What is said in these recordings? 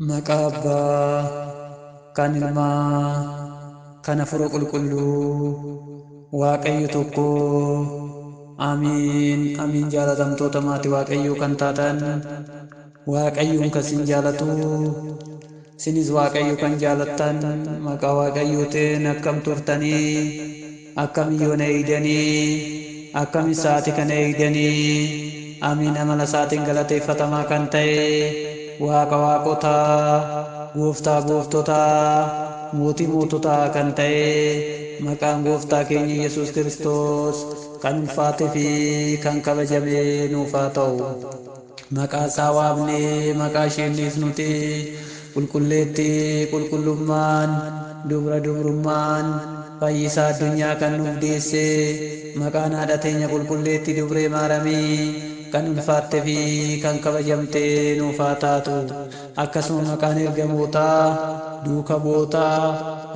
Maqaa Abbaa, kan Ilmaa, kan Hafuura Qulqulluu, Waaqayyo tokkoo. Amiin. Amiin. Jaalatamtoota maatii Waaqayyoo kan taatan, Waaqayyoon kan isin jaalatu, isinis Waaqayyo kan jaalattan, maqaa Waaqayyootiin akkam turtanii, akkam yoona eegdanii, akkam sa'aatii kana eegdanii. Amiin. Amala isaatiin galateeffatamaa kan ta'e Waaqa waaqotaa, Gooftaa gooftotaa, mootii moototaa kan ta'e maqaan Gooftaa keenya Yesuus Kiristoos kan ulfaatee fi kan kabajame nuuf haa ta'u. Maqaa isaa waamnee maqaa isheenis nuti qulqulleetti qulqullummaan, dubra dubrummaan, fayyisaa addunyaa kan nuuf deesse maqaan haadha teenya qulqulleetti dubree maaramii kan ulfaattee fi kan kabajamte nuuf haa taatu. Akkasuma maqaan ergamootaa, duuka bootaa,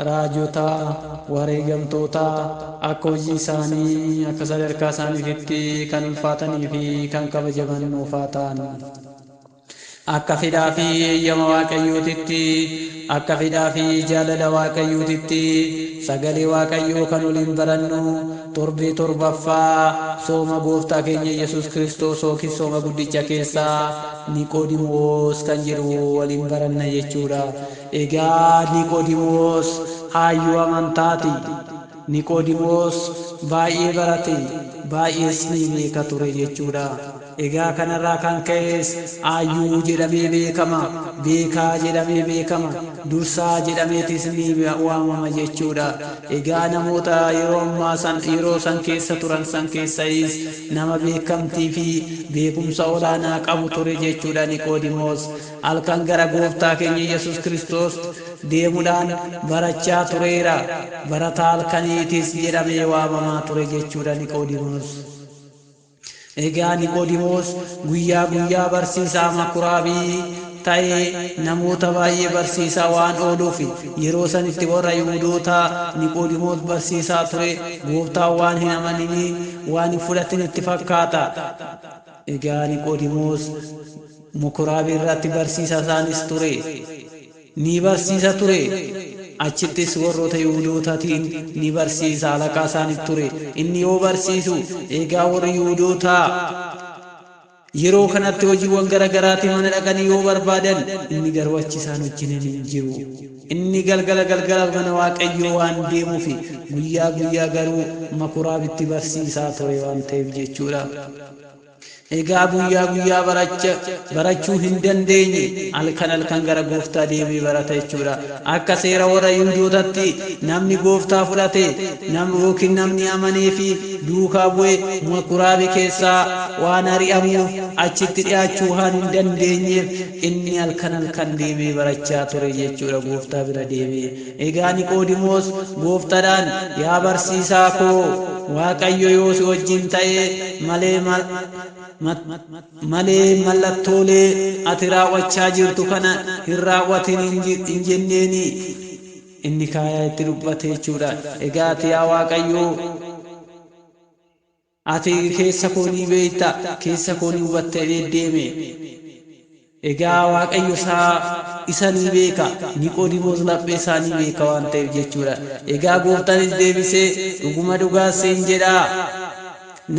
raajotaa, wareegamtootaa akka hojii isaanii akka sadarkaa isaaniitti kan ulfaatanii fi kan kabajaman nuuf haa ta'an. Akka fedhaa fi eeyyama Waaqayyootitti, akka fedhaa fi jaalala Waaqayyootitti sagalee Waaqayyoo kan waliin barannu torbee torbaffaa sooma Gooftaa keenya Yesuus Kiristoos yookiin sooma guddicha keessaa Niqoodimoos kan jedhu waliin baranna jechuudha. Egaa Niqoodimoos hayyuu amantaati. Niqoodimoos baay'ee barate, baay'ees ni beeka ture jechuudha. Egaa kanarraa kan ka'es hayyuu jedhamee beekama, beekaa jedhamee beekama, dursaa jedhameetis ni waamama jechuudha. Egaa namoota yeroo san keessa turan san keessais nama beekamtii fi beekumsa olaanaa qabu ture jechuudha Niqoodimoos. Halkan gara Gooftaa keenya Yesuus Kiristoos deemuudhaan barachaa tureera. Barataa halkaniitis jedhamee waamamaa ture jechuudha Niqoodimoos. Egaa Niqoodimoos guyyaa guyyaa barsiisaa makuraabii ta'ee namoota baay'ee barsiisaa waan ooluuf yeroo sanitti warra Yihuudoota Niqoodimoos barsiisaa ture. Gooftaan waan hin amanini waan hin fudhatin itti fakkaata. Egaa Niqoodimoos makuraabii irratti barsiisaa isaanis ture, ni barsiisa ture. Achittis warroota Yihuudootatiin ni barsiisa, alaqaa isaaniif ture. Inni yoo barsiisu egaa warri Yihuudootaa yeroo kanatti hojiiwwan garaagaraatiin mana dhaqanii yoo barbaadan inni garuu achi isaan wajjin hin jiru. Inni galgala mana Waaqayyoo waan deemuuf guyyaa guyyaa garuu makuraabitti barsiisaa ture waan ta'eef jechuudha. Egaa guyyaa barachuu hin dandeenye halkan gara Gooftaa deemee barata jechuudha. Akka seera warra Yihuudootatti namni Gooftaa fudhate yookiin namni amanee fi duukaa bu'e makuraabii keessaa waan ari'amuuf achitti dhiyaachuu waan hin dandeenyeef inni halkan deemee barachaa ture jechuudha Gooftaa bira deemee. Egaa Niqoodimoos Gooftaadhaan yaa barsiisaa koo Waaqayyo yoo si wajjin ta'e malee mallattoolee ati raawwachaa jirtu kana hin raawwatin hin jenneeni inni kaayaa itti dubbate jechuudha. Egaa ati yaa Waaqayyoo ati keessa koo ni beekta, keessa koo ni hubattee deeme. Egaa Waaqayyo isa ni beeka, Niqoodimoos laphee isaa ni beeka waan ta'eef jechuudha. Egaa Gooftaanis deebisee dhuguma dhugaasiin jedhaa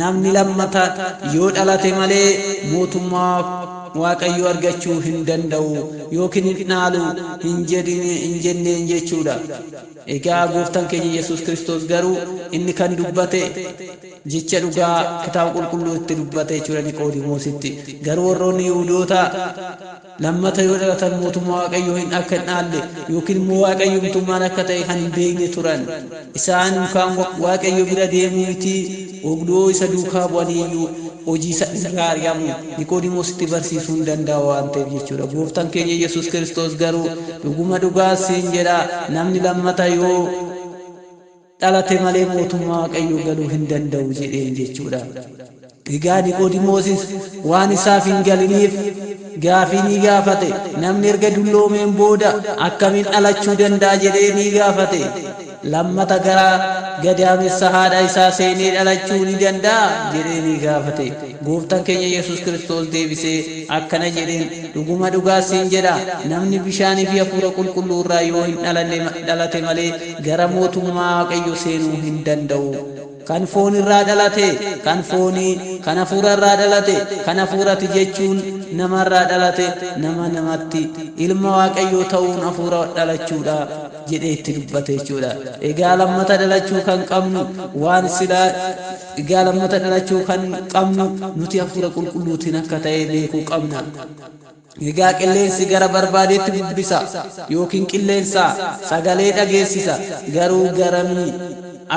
namni lammata yoo dhalate malee mootummaa Waaqayyo argachuu hin danda'u yookiin hin dhaalu hin jenneen jechuudha. Egaa Gooftaan keenya Yesuus Kiristoos garuu inni kan dubbate jecha dhugaa kitaaba qulqulluu itti dubbate jechuudha Niqoodimoositti. Garuu warroonni Yihuudoota lammata yoo dhalatan mootummaa Waaqayyoo akka hin dhaalle yookiin immoo Waaqayyo mootummaan akka ta'e kan hin beekne turan. Isaan kan Waaqayyo bira deemuu miti ogdoo isa duukaa bu'anii hojii isa irraa ari'amu Niqoodimoositti barsiisuu hin danda'u waan ta'eef jechuudha. Gooftaan keenya Yesuus Kiristoos garuu dhuguma dhugaasiin jedha namni lammata yoo dhalate malee mootummaa Waaqayyoo galuu hin danda'u jedheen jechuudha. Egaa Niqoodimoosis waan isaaf hin galiniif gaafii ni gaafate. Namni erga dulloomeen booda akkamiin dhalachuu danda'a jedhee ni gaafate. Lammata gara gadaamessa haadha isaa seenee dhalachuu ni danda'a jedhee ni gaafate. gooftaan keenya Yesuus Kiristoos deebisee akkana jedheen dhuguma dhugaa siin jedha namni bishaanii fi hafuura qulqulluu irraa yoo hin dhalate malee gara mootummaa Waaqayyoo seenuu hin danda'u. Kan foon irraa dhalate kan foonii kan hafuura irraa dhalate kan hafuurati jechuun nama irraa dhalate nama namatti ilma Waaqayyoo ta'uun hafuura dhalachuudha jedhee itti dubbate jechuudha. Egaa lammata dhalachuu kan qabnu waan silaa egaa lammata dhalachuu kan qabnu nuti hafuura qulqulluutiin akka ta'e beekuu qabna. Egaa qilleensi gara barbaadeetti bubbisa yookiin qilleensa sagalee dhageessisa garuu garamii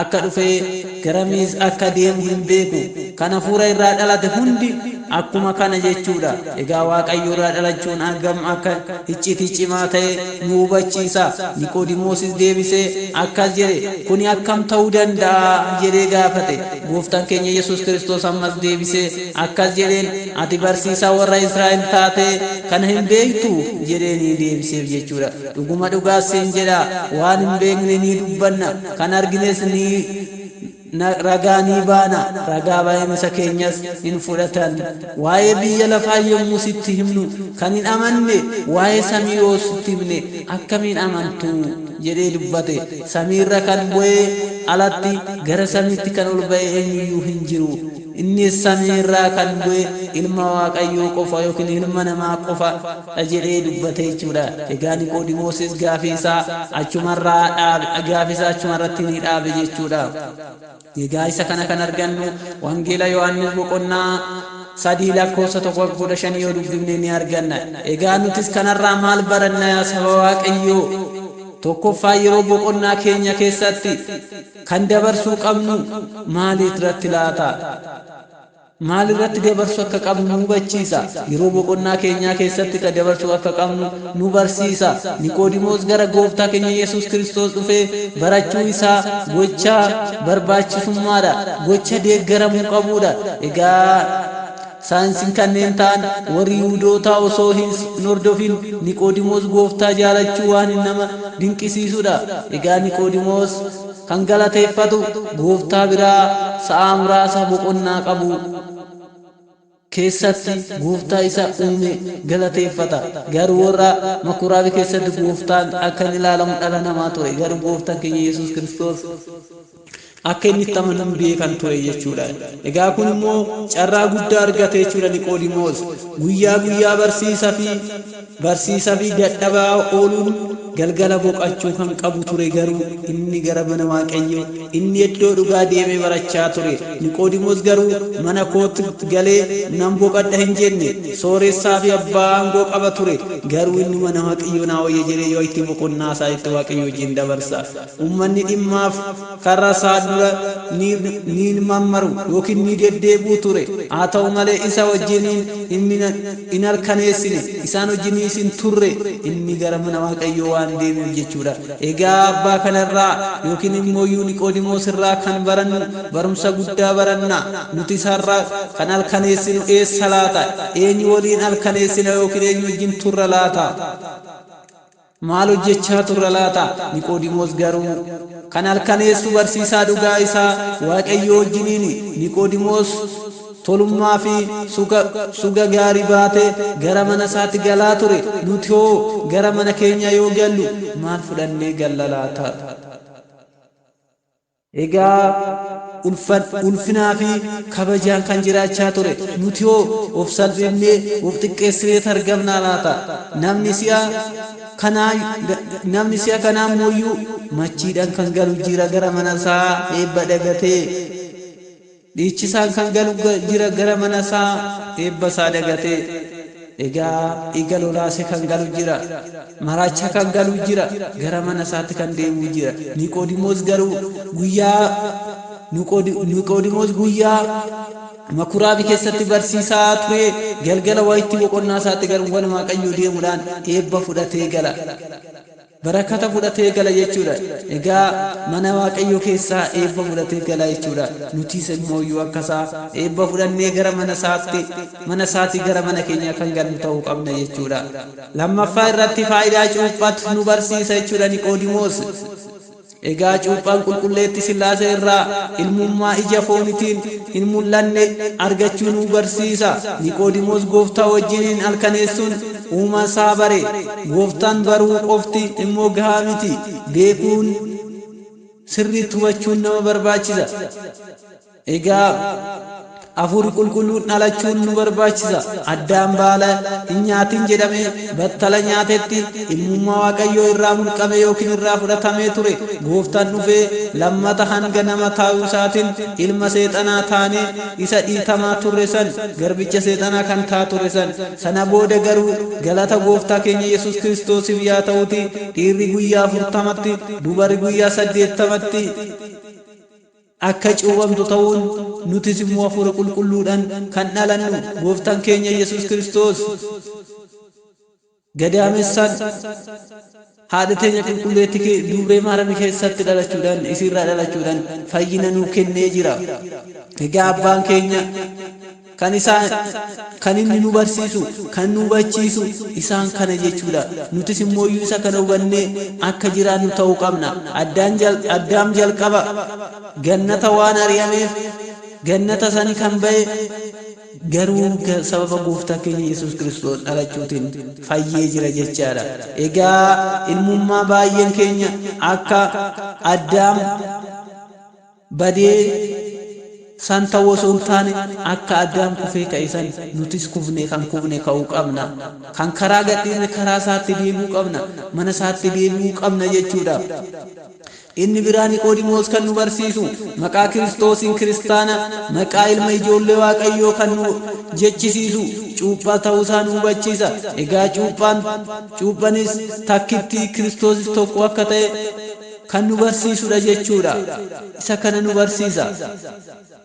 akka dhufee garamiis akka deemu hin beeku. Kan hafuura irraa dhalate hundi akkuma kana jechuudha. Egaa Waaqayyo irraa dhalachuun hangam akka icciitii cimaa ta'e nu hubachiisa. Niqoodimoosis deebisee akkas jedhe kuni akkam ta'uu danda'a jedhee gaafate. Gooftaan keenya Yesuus Kiristoos ammas deebisee akkas jedheen ati barsiisaa warra Israa'el taate kana hin beektu jedhee ni deebiseef jechuudha. Dhuguma dhugaa siin jedha waan hin beekne ni dubbanna kan argines ni ragaa ni baana ragaa baay'insa keenyas hin fudhatan. Waa'ee biyya lafaa yommuu sitti himnu kan hin amanne waa'ee samii yoo sitti himne akkamiin amantu jedhee dubbate. Samiirra kan bu'ee alatti gara samiitti kan ol ba'e eenyuyyuu hin jiru. Innis samiirraa kan bu'e ilma Waaqayyoo qofa yookiin ilma namaa qofa jedhee dubbate jechuudha. Egaa Niqoodimoosis gaafii isaa achumarratti ni dhaabe jechuudha. Egaa isa kana kan argannu wangeela Yohaannis boqonnaa 3:1-15 yoo dubbifne ni arganna. Egaa nutis kanarraa maal baranna yaa saba Waaqayyoo? Tokkoffaa yeroo boqonnaa keenya keessatti kan dabarsuu qabnu maalirratti laata? Maalirratti dabarsuu akka qabnu nu hubachiisa. Yeroo boqonnaa keenyaa keessatti kan dabarsuu akka qabnu nu barsiisa. Niqoodimoos gara gooftaa keenya Yesuus Kiristoos dhufee barachuu isaa gocha barbaachisummaadha. Gocha deeggaramuu qabuudha. Egaa saayinsiin kanneen ta'an warri Yihuudootaa osoo hin hordofin Niqoodimoos gooftaa jaalachuu waan nama dinqisiisudha. Egaa Niqoodimoos kan galateeffatu gooftaa biraa sa'a muraasa boqonnaa qabu keessatti gooftaa isa uume galateeffata. Garuu warra makuraabii keessatti gooftaan akka hin ilaalamu dhala namaa ture. Garuu gooftaan keenya Yesuus Kiristoos akka inni itti amanan beekan ture jechuudha. Egaa kun immoo carraa guddaa argate jechuudha. Niqoodimoos guyyaa guyyaa barsiisaa fi dadhabaa ooluun galgala boqachuu kan qabu ture. Garuu inni gara mana Waaqayyoo inni iddoo dhugaa deemee barachaa ture. Niqoodimoos garuu mana kootti galee nan boqadha hin jenne sooressaa fi abbaa aangoo qaba ture. Garuu inni mana Waaqayyoo naa wayya jedhee yoo itti boqonnaa isaa itti Waaqayyoo wajjin dabarsa. Uummanni dhimmaaf karra isaa dura ni mammaru yookiin ni deddeebi'u ture. Haa ta'u malee isa wajjin hin harkaneessine isaan wajjinis hin turre. Inni gara mana Waaqayyoo waan deemuuf jechuudha. Egaa abbaa kanarraa yookiin immoo Niqoodimoos irraa kan barannu barumsa guddaa baranna. Nuti isarraa kan halkaneessinu eessa laata? Eenyu waliin halkaneessina yookiin eenyu wajjin turra laata? Maal hojjechaa turra laata? Niqoodimoos garuu kan halkaneessu barsiisaa dhugaa isaa Waaqayyoo wajjiniini. Niqoodimoos tolummaa fi suga gaarii baatee gara mana isaatti galaa ture. Nuti hoo gara mana keenya yoo gallu maal fudhannee galla laata? Egaa ulfinaa fi kabajaan kan jiraachaa ture. Nuti hoo of salphifnee of xiqqeessinee argamnaa laata? Namni si'a kanaa mooyyuu machiidhaan kan galu jira gara mana isaa eebba dagatee. Dhiichisaan kan galu jira gara mana isaa eebba isaa dagatee. Egaa dhiiga lolaase kan galu jira. Maraacha kan galu jira. Gara mana isaatti kan deemu jira. Niqoodimoos garuu guyyaa makuraabii keessatti barsiisaa ture. Galgala wayitti boqonnaa isaatti gara mana Waaqayyoo deemuudhaan eebba fudhatee gala. Barakata fudhatee gala jechuudha. Egaa mana Waaqayyoo keessaa eebba fudhatee gala jechuudha. Nutis immoo akkasaa eebba fudhannee gara mana isaatti gara mana keenya kan gallu ta'uu qabna jechuudha. Lammaffaa irratti faayidaa cuuphaatu nu barsiisa jechuudha Niqoodimoos. egaa cuuphaan qulqulleetti Sillaasee irraa ilmummaa ija foonitiin hin mul'anne argachuu nu barsiisa. Niqoodimoos gooftaa wajjiniin halkaneessuun uumaa isaa bare. Gooftaan baruu qofti immoo gahaa miti, beekuun sirriitti hubachuun nama barbaachisa. Egaa hafuurri qulqulluun dhalachuun nu barbaachisa. Addaan baala hin nyaatin jedhamee battala nyaatetti ilmummaa Waaqayyoo irraa mulqame yookiin irraa fudhatamee ture. Gooftaan dhufee lammata hanga nama taa'uu isaatiin ilma seexanaa taanee isa dhiitamaa turre san, garbicha seexanaa kan taa turre san. Sana booda garuu galata gooftaa keenya Yesuus Kiristoosiif yaa ta'uti dhiirri guyyaa 40tti, dubarri guyyaa 80tti akka cuuphamtu ta'uun nutis immoo hafuura qulqulluudhaan kan dhalannu. Gooftaan keenya Yesuus Kiristoos gadaamessaan haadha teenya qulqulleetti dubree Maariyaam keessatti dhalachuudhaan, isirraa dhalachuudhaan fayyina nuu kennee jira. Egaa abbaan keenya kan inni nu barsiisu, kan nu hubachiisu isaan kana jechuudha. Nutis immoo isa kana hubannee akka jiraannu ta'uu qabna. Addaam jalqaba gannata waan ari'ameef gannata sani kan ba'e garuu sababa gooftaa keenya Yesuus Kiristoos dhalachuutiin fayyee jira jechaadha. Egaa ilmummaa baay'een keenya akka Addaam badee san ta'uu osoo hin taane akka Addaam kufee ka'e san nutis kufne ka'uu qabna. Kan karaa gadhiifne karaa isaatti deebi'uu qabna, mana isaatti deebi'uu qabna jechuudha. Inni biraa Niqoodimoos kan nu barsiisu maqaa Kiristoosiin kiristaana, maqaa ilma ijoollee Waaqayyoo kan nu jechisiisu cuuphaa ta'uu isaa nu hubachiisa. Egaa cuuphanis takkitti Kiristoosis tokko akka ta'e kan nu barsiisudha jechuudha. Isa kana nu barsiisa.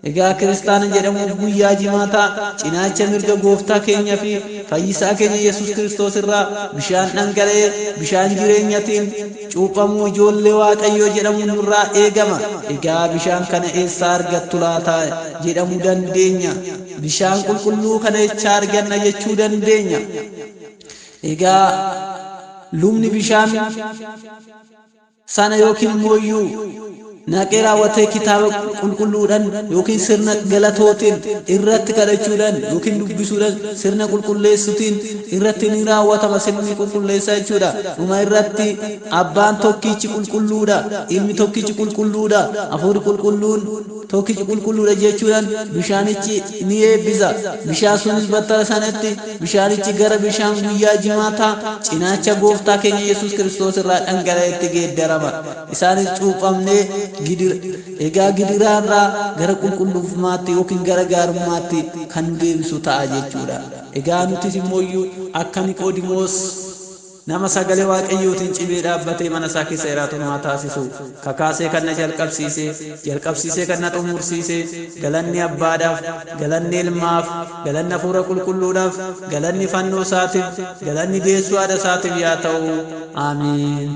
Egaa kiristaana jedhamuuf guyyaa jimaataa cinaacha mirga gooftaa keenyaa fi fayyisaa keenya Yesuus Kiristoos irraa bishaan dhangala'ee bishaan jireenyatiin cuuphamuu ijoollee Waaqayyoo jedhamuun nurraa eegama. Egaa bishaan kana eessaa argattu laata jedhamuu dandeenya. Bishaan qulqulluu kana eessaa arganna jechuu dandeenya. Egaa lubni bishaan sana yookiin mooyyuu naqee raawwatee kitaaba qulqulluudhaan yookiin sirna galatootiin irratti kadhachuudhaan yookiin dubbisuudhaan sirna qulqulleessuutiin irratti ni raawwatama sirni qulqulleessaa jechuudha. Dhuma irratti abbaan tokkichi qulqulluudha, ilmi tokkichi qulqulluudha, hafuurri qulqulluun tokkichi qulqulluudha jechuudhaan bishaanichi ni eebbisa. Bishaan sunis battala sanatti bishaanichi gara bishaan guyyaa jimaataa cinaacha gooftaa keenya Yesuus Kiristoos irraa dhangala'etti geeddarama. Isaanis cuuphamnee egaa gidiraarraa gara qulqullummaatti yookiin gara gaarummaatti kan deebisu ta'a jechuudha. Egaa nutis immoo akka Niqoodimoos nama sagalee Waaqayyootiin cimee dhaabbatee mana isaa keessa jiraatu nama taasisu, kakaasee kan na jalqabsiisee kan na xumursiise, galanni Abbaadhaaf, galanni Ilmaaf, galanni Hafuura Qulqulluudhaaf, galanni fannoo isaatiif, galanni deessuu haadha isaatiif yaa ta'u. Amiin.